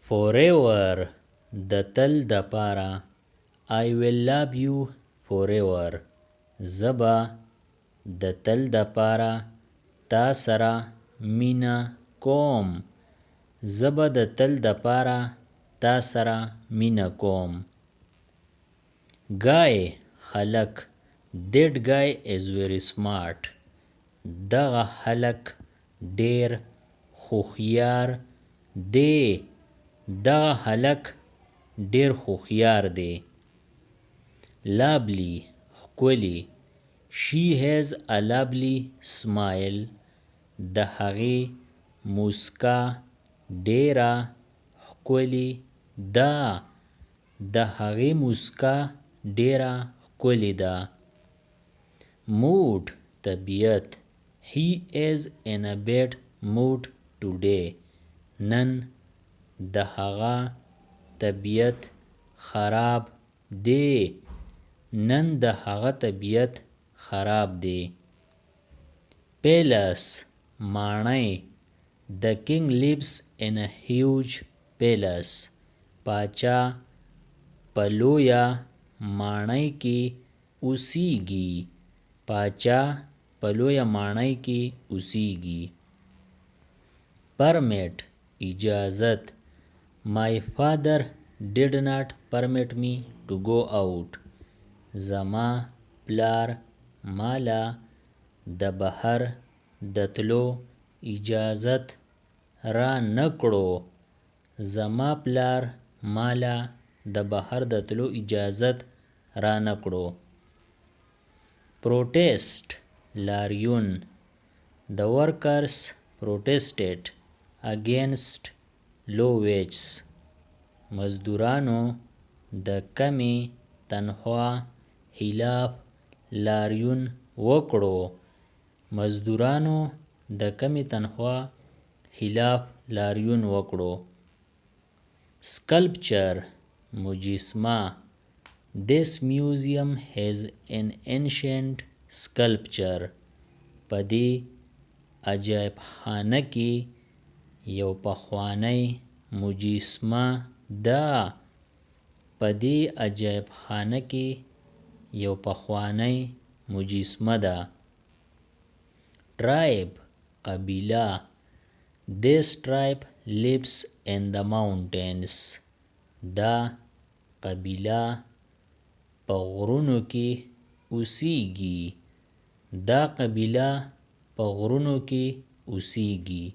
forever د تل د پاره. I will love you forever. زبا د تل د پاره تا سره مینا کوم. زبا د تل د پاره تا سره مینا کوم. guy خلق. That guy is very smart. دغه خلق ډیر خوخیار دی. دغه خلق ډیر خوخیار دی. lovely ښکلی. She has a lovely smile. د هغې موسکا ډیره ښکلې ده. د هغې موسکا ډیره ښکلې ده. mood طبیعت. He is in a bad mood today. نن د هغه طبیعت خراب دی. نن د هغه طبیعت خراب دی. palace ماڼۍ. The king lives in a huge palace. پاچا په لویه ماڼۍ کې اوسیږي. پاچا په لویه ماڼۍ کې اوسیږي. permit اجازت. My father did not permit me to go out. زما پلار مالا د بهر د تلو اجازت را نکړو. زما پلار مالا د بهر د تلو اجازت را نکړو. protest لاریون. The workers protested against low wages. مزدورانو د کمې تنخوا خلاف لاریون وکړو. مزدورانو د کمې تنخوا خلاف لاریون وکړو. sculpture مجسمه. This museum has an ancient sculpture. په دې عجایب خانه کې یو پخوانی مجسمه ده. په دې عجایب خانه کې یو پخوانی مجسمه ده. tribe قبیله. This tribe lives in the mountains. دا قبیله په غرونو کې اوسیږي. دا قبیله په غرونو کې اوسیږي.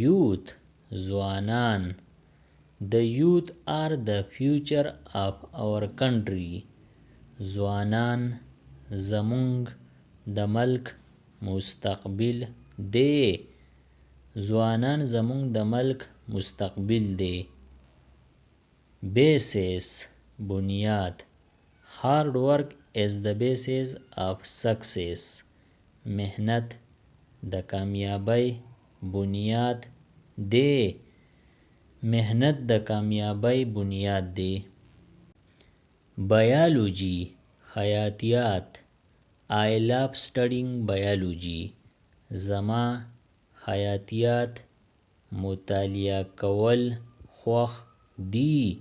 youth ځوانان. The youth are the future of our country. ځوانان زمونږ د ملک مستقبل دی. ځوانان زمونږ د ملک مستقبل دی. basis بنیاد. hard work is the basis of success. محنت د کامیابی بنیاد دی. محنت د کامیابی بنیاد دی. biology حیاتیات. I love studying biology. زما حیاتیات مطالعه کول خوښ دي.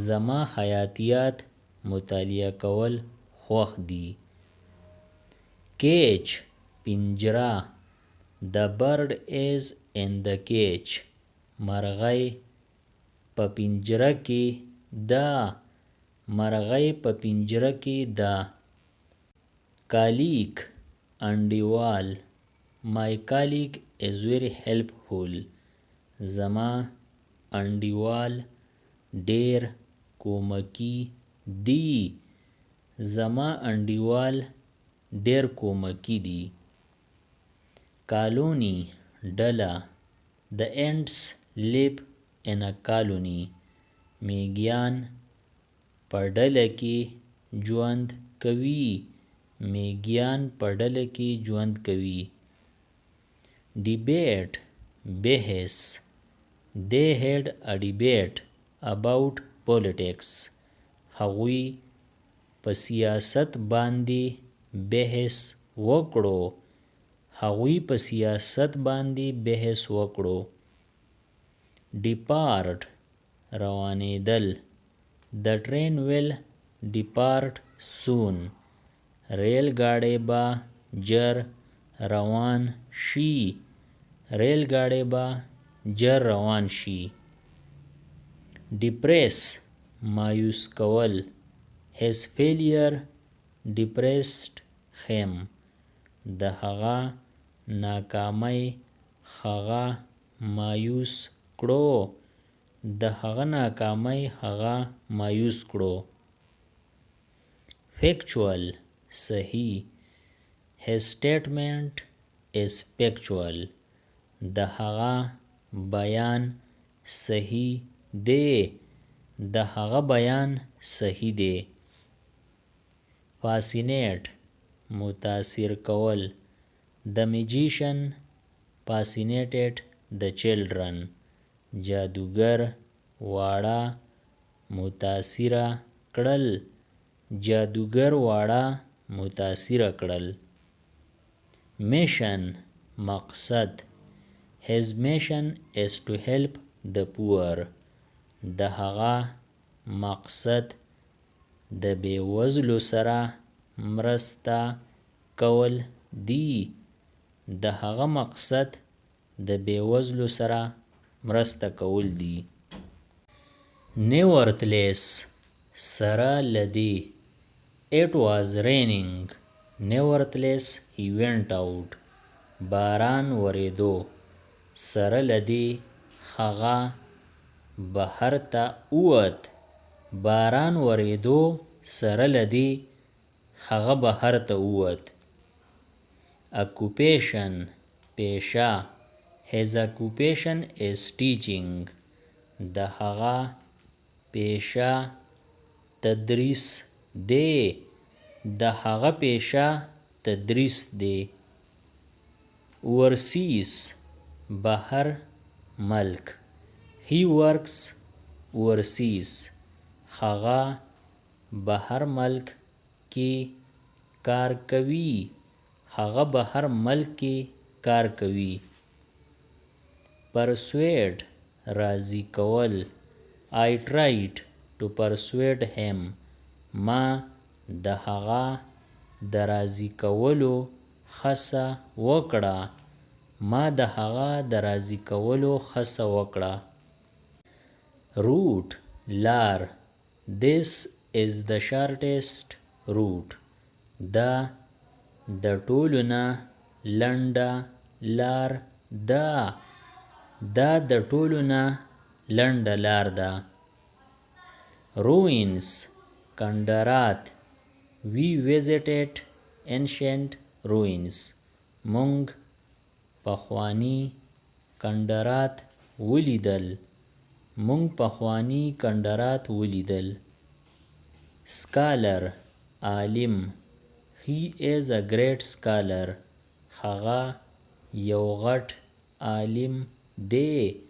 زما حیاتیات مطالعه کول خوښ دي. cage پنجره. The bird is in the cage. مرغۍ په پنجره کې ده. مرغۍ په پنجره کې ده. colleague انډیوال. My colleague is very helpful. زما انډیوال ډیر کومکی دی. زما انډیوال ډیر کومکی دی. colony ډله. The ants live in a colony. میږیان په ډله کې ژوند کوي. میږیان په ډله کې ژوند کوي. debate بحث. They had a debate about politics. هغوی په سیاست باندې بحث وکړو. هغوی په سیاست باندې بحث وکړو. depart روانېدل. The train will depart soon. ریل ګاډی به ژر روان شي. ریل ګاډی به ژر روان شي. depress مایوس کول. His failure depressed him. د هغه ناکامۍ هغه مایوس کړو. د هغه ناکامۍ هغه مایوس کړو. factual صحیح. His statement is factual. د هغه بیان صحیح دی. د هغه بیان صحیح دی. fascinate متاثر کول. The magician fascinated the children. جادوګر واړه متاثره کړل. جادوګر واړه متاثره کړل. mission مقصد. His mission is to help the poor. د هغه مقصد د بېوزلو سره مرسته کول دي. د هغه مقصد د بېوزلو سره مرسته کول دي. nevertheless سره لدې. It was raining. Nevertheless he went out. باران ورېدو. سره لدې هغه بهر ته ووت. باران ورېدو سره لدې هغه بهر ته ووت. occupation پیشه. His occupation is teaching. د هغه پیشه تدریس دی. د هغه پیشه تدریس دی. overseas بهر ملک. He works overseas. هغه بهر ملک کې کار کوي. هغه بهر ملک کې کار کوي. persuade راضي کول. I tried to persuade him. ما د هغه د راضي کولو هڅه وکړه. ما د هغه د راضي کولو هڅه وکړه. route لار. This is the shortest route. دا د ټولو نه لنډه لار ده. دا د ټولو نه لنډه لار ده. ruins کندرات. We visited ancient ruins. مونږ پخواني کندرات ولیدل. مونږ پخواني کندرات ولیدل. scholar عالم. He is a great scholar. هغه یو غټ عالم دی.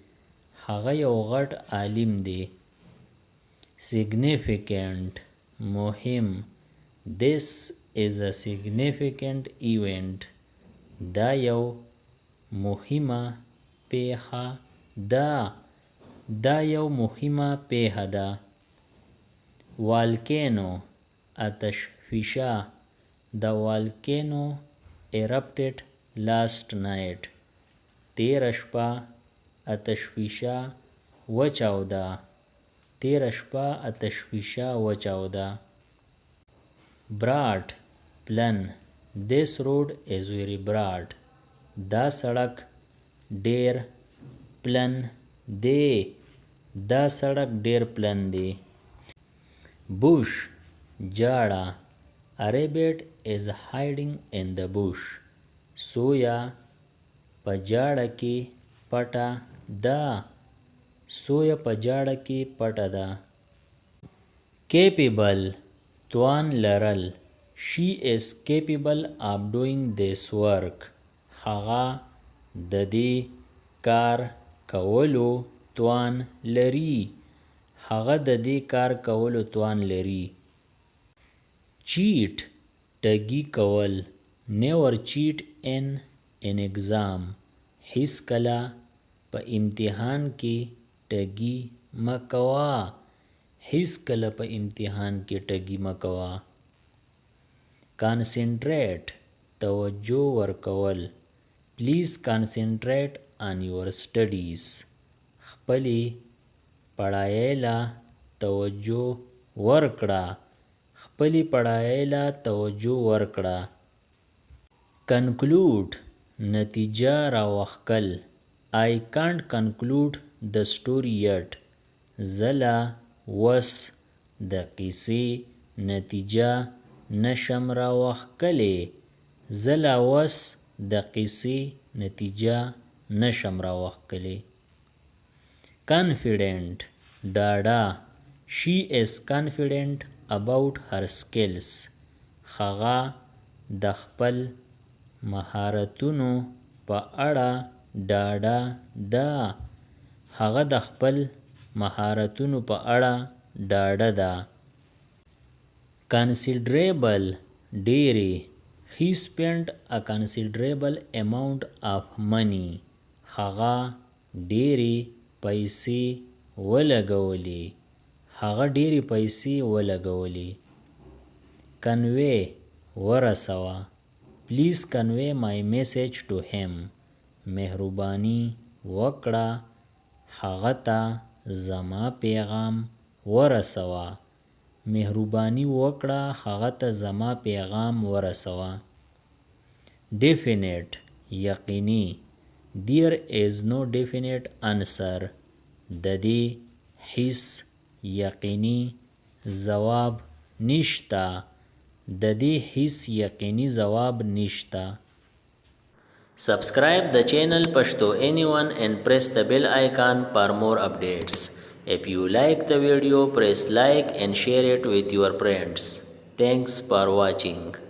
هغه یو غټ عالم دی. significant مهم. This is a significant event. دا یو مهمه پیښه ده. دا یو مهمه پیښه ده. volcano آتش فشا. The volcano erupted last night. تیره شپه آتش فشا وچاوده. تیره شپه آتش فشا وچاوده. broad پلن. This road is very broad. دا سړک ډیر پلن دی. دا سړک ډیر پلن دی. bush جاړه. A rabbit is hiding in the bush. سویا په جاړه کې پټه ده. سویا په جاړه کې پټه ده. capable توان لرل. She is capable of doing this work. هغه د دې کار کولو توان لري. هغه د دې کار کولو توان لري. cheat ټګي کول. never cheat in an exam. هیڅ کله په امتحان کې ټګي مه کوه. هیڅکله په امتحان کې ټګي مه کوه. کانسنټریټ توجه ورکول. پلیز کانسنټریټ آن یور سټډیز. خپلې پړایۍ له توجه ورکړه. خپلې پړایۍ له توجه ورکړه. کنکلوډ نتیجه راوښکل. I can't conclude the story yet. زه لا اوس د قصې نتیجه نشم راوښکلی. زه لا اوس د قصې نتیجه نشم راوښکلی. Confident ډاډه. She is confident about her skills. هغه د خپل مهارتونو په اړه ډاډه ده. هغه د خپل مهارتونو په اړه ډاډه ده. Considerable ډېرې. He spent a considerable amount of money. هغه ډېرې پیسې ولګولې. هغه ډېرې پیسې ولګولې. Convey ورسوه. Please convey my message to him. مهرباني وکړه هغه ته زما پیغام ورسوه. مهرباني وکړه هغه ته زما پیغام ورسوه. Definite یقیني. There is no definite answer. د دې هیڅ یقیني ځواب نشته. د دې هیڅ یقیني ځواب نشته. Subscribe the channel Pashto Anyone and press the bell icon for more updates. If you like the video, press like and share it with your friends. Thanks for watching.